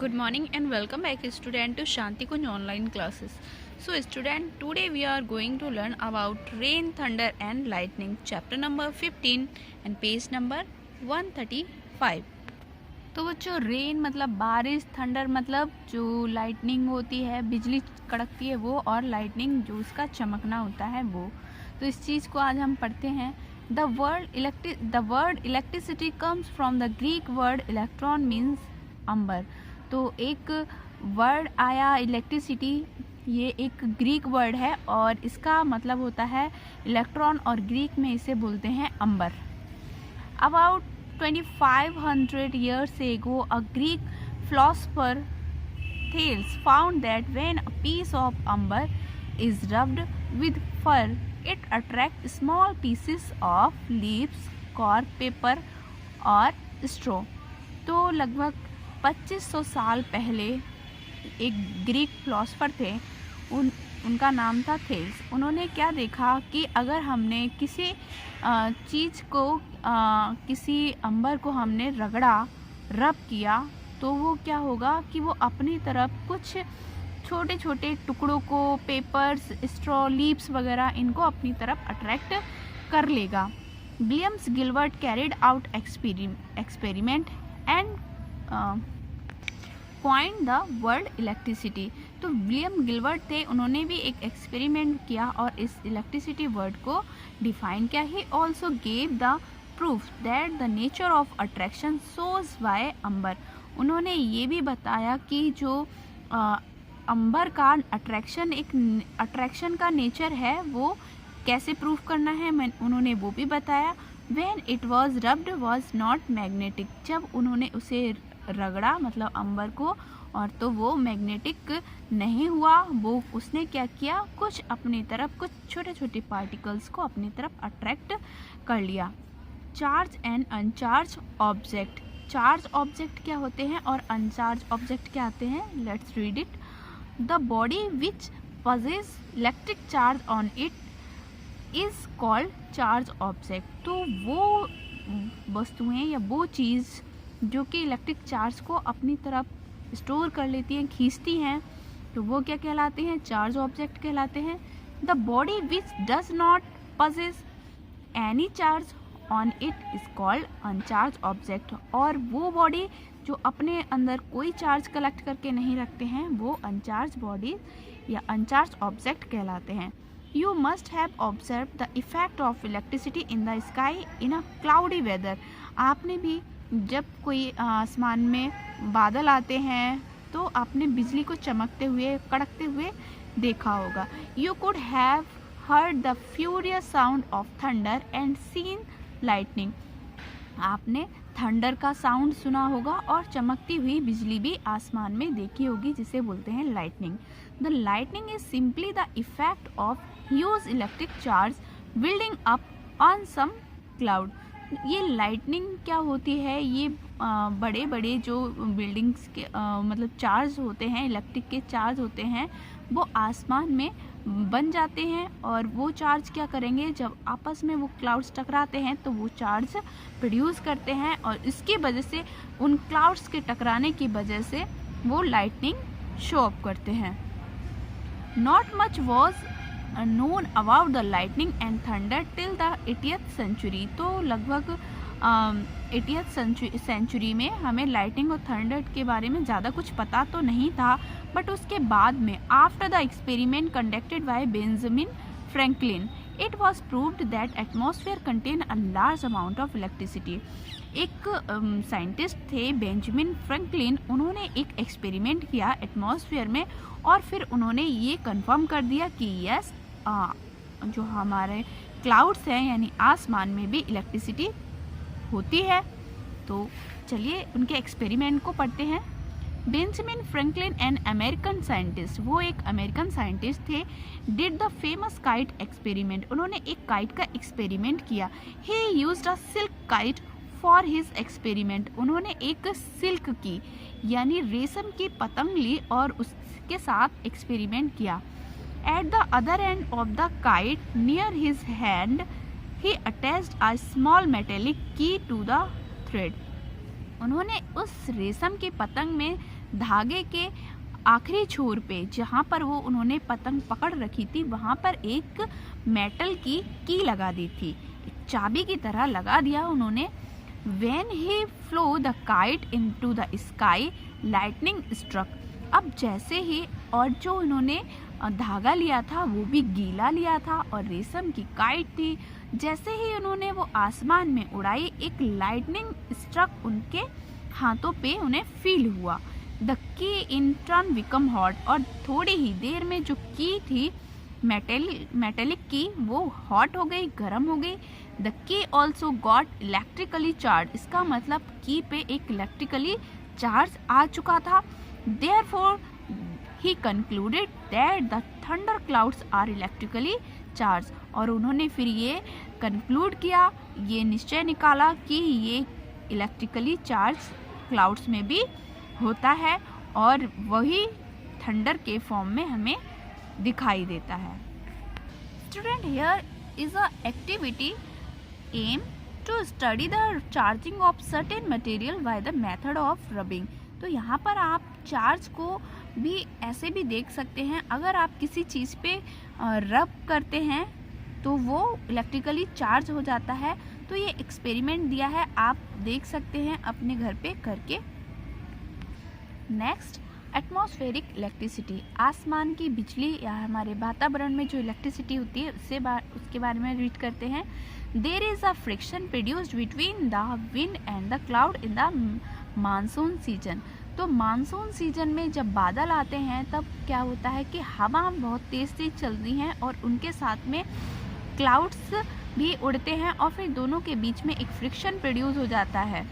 Good morning and welcome back student to Shanti Kunj online classes. So student, today we are going to learn about rain, thunder and lightning, chapter number 15 and page number 135. तो बच्चों, rain मतलब बारिश, thunder मतलब जो lightning होती है, बिजली कड़कती है वो, और लाइटनिंग जो उसका चमकना होता है वो. तो इस चीज़ को आज हम पढ़ते हैं. The word electricity comes from the Greek word electron means amber. तो एक वर्ड आया इलेक्ट्रिसिटी, ये एक ग्रीक वर्ड है और इसका मतलब होता है इलेक्ट्रॉन, और ग्रीक में इसे बोलते हैं अंबर. About 2500 years ago, a Greek philosopher Thales found that when a piece of amber is rubbed with fur, it attracts small pieces of leaves, cork, paper और straw. तो लगभग 2500 साल पहले एक ग्रीक फिलोसफर थे, उनका नाम था थेल्स. उन्होंने क्या देखा कि अगर हमने किसी चीज़ को, किसी अंबर को हमने रब किया तो वो क्या होगा कि वो अपनी तरफ कुछ छोटे छोटे टुकड़ों को, पेपर्स, स्ट्रॉ, लीव्स वगैरह, इनको अपनी तरफ अट्रैक्ट कर लेगा. Williams Gilbert carried out experiment and coined the word electricity. तो विलियम गिलबर्ट थे, उन्होंने भी एक एक्सपेरिमेंट किया और इस इलेक्ट्रिसिटी वर्ड को डिफाइन किया. He also gave the proof that the nature of attraction shows by amber. उन्होंने ये भी बताया कि जो अंबर का अट्रैक्शन का नेचर है वो कैसे प्रूफ करना है, उन्होंने वो भी बताया. When it was rubbed was not magnetic. जब उन्होंने उसे रगड़ा, मतलब अंबर को, और तो वो मैग्नेटिक नहीं हुआ. वो उसने क्या किया, कुछ अपनी तरफ, कुछ छोटे छोटे पार्टिकल्स को अपनी तरफ अट्रैक्ट कर लिया. Charge and अनचार्ज object. Charge object क्या होते हैं और अनचार्ज ऑब्जेक्ट क्या आते हैं, let's read it. The body which possess electric charge on it is called charge object. तो वो वस्तुएं या वो चीज़ जो कि इलेक्ट्रिक चार्ज को अपनी तरफ स्टोर कर लेती हैं, खींचती हैं, तो वो क्या कहलाते हैं, चार्ज ऑब्जेक्ट कहलाते हैं. The body which does not possess any charge on it is called अनचार्ज object. और वो बॉडी जो अपने अंदर कोई चार्ज कलेक्ट करके नहीं रखते हैं, वो अनचार्ज बॉडी या अनचार्ज ऑब्जेक्ट कहलाते हैं. You must have observed the effect of electricity in the sky in a cloudy weather. आपने भी जब कोई आसमान में बादल आते हैं तो आपने बिजली को चमकते हुए, कड़कते हुए देखा होगा. You could have heard the furious sound of thunder and seen lightning. आपने थंडर का साउंड सुना होगा और चमकती हुई बिजली भी आसमान में देखी होगी, जिसे बोलते हैं lightning. The lightning is simply the effect of huge electric charge building up on some cloud. ये लाइटनिंग क्या होती है, ये बड़े बड़े जो बिल्डिंग्स के मतलब चार्ज होते हैं, इलेक्ट्रिक के चार्ज होते हैं, वो आसमान में बन जाते हैं. और वो चार्ज क्या करेंगे, जब आपस में वो क्लाउड्स टकराते हैं तो वो चार्ज प्रोड्यूस करते हैं, और इसकी वजह से, उन क्लाउड्स के टकराने की वजह से वो लाइटनिंग शो अप करते हैं. Not much was known about the lightning and thunder till the 80th century. तो लगभग 80th सेंचुरी में हमें लाइटनिंग और थंडर के बारे में ज़्यादा कुछ पता तो नहीं था, बट उसके बाद में after the experiment conducted by Benjamin Franklin it was proved that atmosphere contain a large amount of electricity. एक साइंटिस्ट थे बेंजामिन फ्रैंकलिन, उन्होंने एक एक्सपेरिमेंट किया एटमॉस्फेयर में, और फिर उन्होंने ये कंफर्म कर दिया कि यस, जो हमारे क्लाउड्स हैं यानी आसमान में भी इलेक्ट्रिसिटी होती है. तो चलिए उनके एक्सपेरिमेंट को पढ़ते हैं. Benjamin Franklin an American scientist, वो एक अमेरिकन साइंटिस्ट थे, did the famous kite experiment. उन्होंने एक काइट का एक्सपेरिमेंट किया. ही used a silk kite for his experiment. उन्होंने एक सिल्क की यानी रेशम की पतंग ली और उसके साथ एक्सपेरिमेंट किया. At the other and of the kite near his hand he attached a small metallic की टू द थ्रेड. उन्होंने उस रेशम की पतंग में धागे के आखिरी छोर पे जहाँ पर वो उन्होंने पतंग पकड़ रखी थी वहाँ पर एक मेटल की लगा दी थी, एक चाबी की तरह लगा दिया उन्होंने। When he flew the kite into the sky, lightning struck। अब जैसे ही, और जो उन्होंने धागा लिया था वो भी गीला लिया था और रेशम की काइट थी, जैसे ही उन्होंने वो आसमान में उड़ाई एक लाइटनिंग स्ट्रक उनके हाथों पे उन्हें फील हुआ। The key in turn become hot, और थोड़ी ही देर में जो की थी मेटेलिक की वो हॉट हो गई, गर्म हो गई। The key also got electrically charge, इसका मतलब की पे एक इलेक्ट्रिकली चार्ज आ चुका था। Therefore, he concluded that the thunder clouds are electrically charged। और उन्होंने फिर ये कंक्लूड किया, ये निश्चय निकाला कि ये इलेक्ट्रिकली चार्ज क्लाउड्स में भी होता है और वही थंडर के फॉर्म में हमें दिखाई देता है। Student, here is a activity aim to study the charging of certain material by the method of rubbing. तो यहाँ पर आप चार्ज को भी ऐसे भी देख सकते हैं, अगर आप किसी चीज़ पे रब करते हैं तो वो इलेक्ट्रिकली चार्ज हो जाता है। तो ये एक्सपेरिमेंट दिया है, आप देख सकते हैं अपने घर पे करके। नेक्स्ट, एटमॉस्फेरिक इलेक्ट्रिसिटी, आसमान की बिजली या हमारे वातावरण में जो इलेक्ट्रिसिटी होती है उसके बारे में रीड करते हैं। There is a friction produced between the wind and the cloud in the monsoon season. तो मानसून सीजन में जब बादल आते हैं तब क्या होता है कि हवा बहुत तेज़ चलती हैं और उनके साथ में क्लाउड्स भी उड़ते हैं और फिर दोनों के बीच में एक फ्रिक्शन प्रोड्यूस हो जाता है।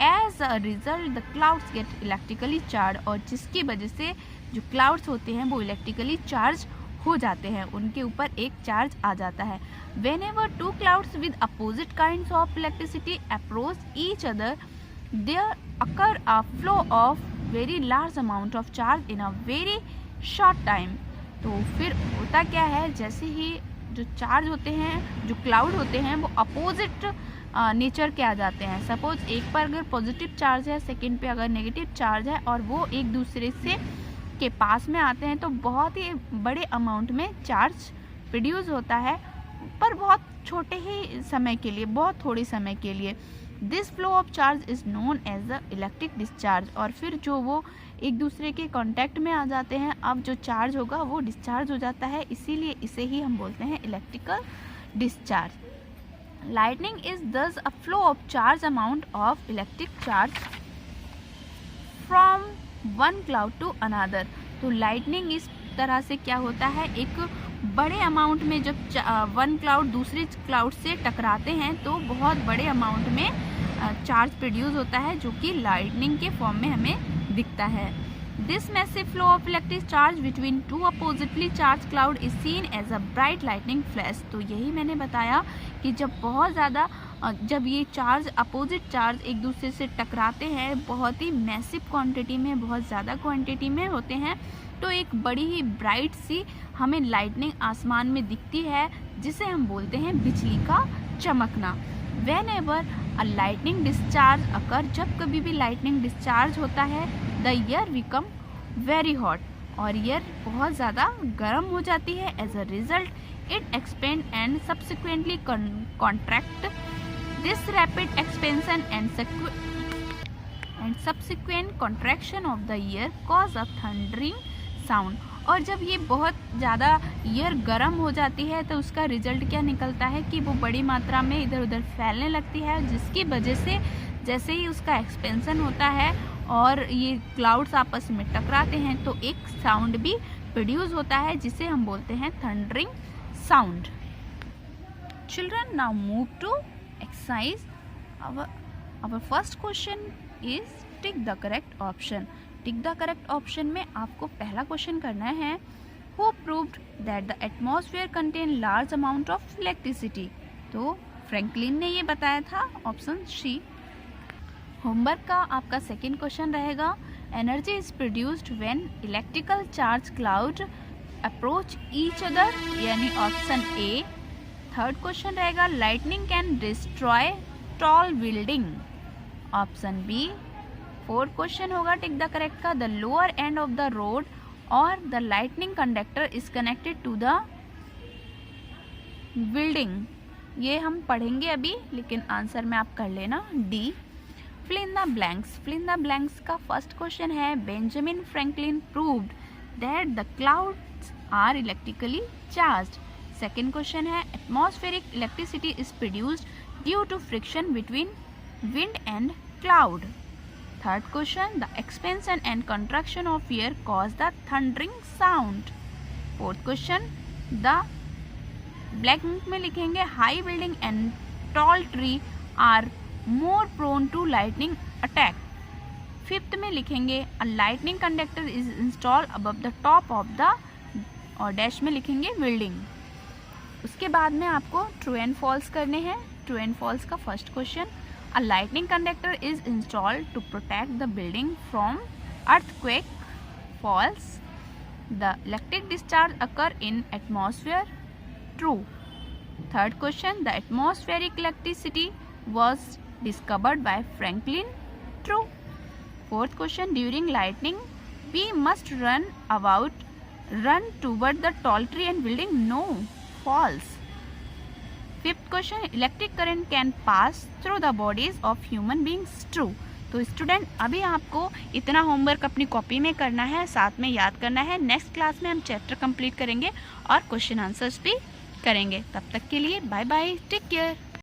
As a result the clouds get electrically charge, और जिसकी वजह से जो क्लाउड्स होते हैं वो इलेक्ट्रिकली चार्ज हो जाते हैं, उनके ऊपर एक चार्ज आ जाता है। Whenever two clouds with opposite kinds of electricity approach each other, there occur a flow of very large amount of charge in a very short time। तो फिर होता क्या है, जैसे ही जो चार्ज होते हैं, जो क्लाउड होते हैं वो अपोजिट नेचर के आ जाते हैं। सपोज एक पर अगर पॉजिटिव चार्ज है, सेकंड पे अगर नेगेटिव चार्ज है और वो एक दूसरे से के पास में आते हैं तो बहुत ही बड़े अमाउंट में चार्ज प्रोड्यूस होता है, पर बहुत छोटे ही समय के लिए, बहुत थोड़ी समय के लिए। This flow of charge is known as the electric discharge. और फिर जो वो एक दूसरे के कांटेक्ट में आ जाते हैं, अब जो चार्ज होगा वो डिस्चार्ज हो जाता है, इसीलिए इसे ही हम बोलते हैं electrical discharge. Lightning is thus a flow of charge amount of electric charge from one cloud to another. तो लाइटनिंग इस तरह से क्या होता है, एक बड़े अमाउंट में जब वन क्लाउड दूसरे क्लाउड से टकराते हैं तो बहुत बड़े अमाउंट में चार्ज प्रोड्यूस होता है, जो कि लाइटनिंग के फॉर्म में हमें दिखता है। This massive flow of electric charge between two oppositely charge cloud is seen as a bright lightning flash. तो यही मैंने बताया कि जब बहुत ज़्यादा जब ये चार्ज अपोजिट चार्ज एक दूसरे से टकराते हैं, बहुत ही मैसिव क्वांटिटी में, बहुत ज़्यादा क्वांटिटी में होते हैं, तो एक बड़ी ही ब्राइट सी हमें लाइटनिंग आसमान में दिखती है, जिसे हम बोलते हैं बिजली का चमकना। Whenever a lightning discharge occur, जब कभी भी लाइटनिंग डिस्चार्ज होता है, the air become very hot, और एयर बहुत ज़्यादा गर्म हो जाती है। As a result it expand and subsequently contract. This rapid expansion and subsequent contraction of the air cause a thundering sound. और जब ये बहुत ज़्यादा एयर गर्म हो जाती है तो उसका रिजल्ट क्या निकलता है कि वो बड़ी मात्रा में इधर उधर फैलने लगती है, जिसकी वजह से जैसे ही उसका एक्सपेंशन होता है और ये क्लाउड्स आपस में टकराते हैं तो एक साउंड भी प्रोड्यूस होता है, जिसे हम बोलते हैं thundering sound. Children, now move to exercise. Our first question is tick the correct option. Tick the correct option में आपको पहला क्वेश्चन करना है, who proved that the atmosphere contain large amount of electricity. तो फ्रैंकलिन ने ये बताया था, ऑप्शन सी। होमवर्क का आपका सेकंड क्वेश्चन रहेगा, energy is produced when electrical charge cloud approach each other, यानी ऑप्शन ए। थर्ड क्वेश्चन रहेगा, lightning can destroy tall building, option B. Fourth question होगा टिक द करेक्ट का, the lower end of the rod और the lightning conductor is connected to the building. ये हम पढ़ेंगे अभी, लेकिन आंसर में आप कर लेना D. Fill in the blanks. Fill in the blanks का फर्स्ट क्वेश्चन है Benjamin Franklin proved that the clouds are electrically charged. Second question है atmospheric electricity is produced due to friction between wind and cloud. Third question the expansion and contraction of air cause the thundering sound. Fourth question the blank में लिखेंगे high building and tall tree are more prone to lightning attack. Fifth में लिखेंगे अ lightning conductor is installed above the top of the, और dash में लिखेंगे building. उसके बाद में आपको ट्रू एंड फॉल्स करने हैं। ट्रू एंड फॉल्स का first question a lightning conductor is installed to protect the building from earthquake. False. The electric discharge occur in atmosphere. True. Third question the atmospheric electricity was discovered by Franklin. True. Fourth question during lightning we must run toward the tall tree and building. No. False. Fifth question electric current can pass through the bodies of human beings. True. तो student अभी आपको इतना homework अपनी copy में करना है, साथ में याद करना है। नेक्स्ट क्लास में हम चैप्टर कंप्लीट करेंगे और क्वेश्चन आंसर्स भी करेंगे। तब तक के लिए बाय बाय, टेक केयर।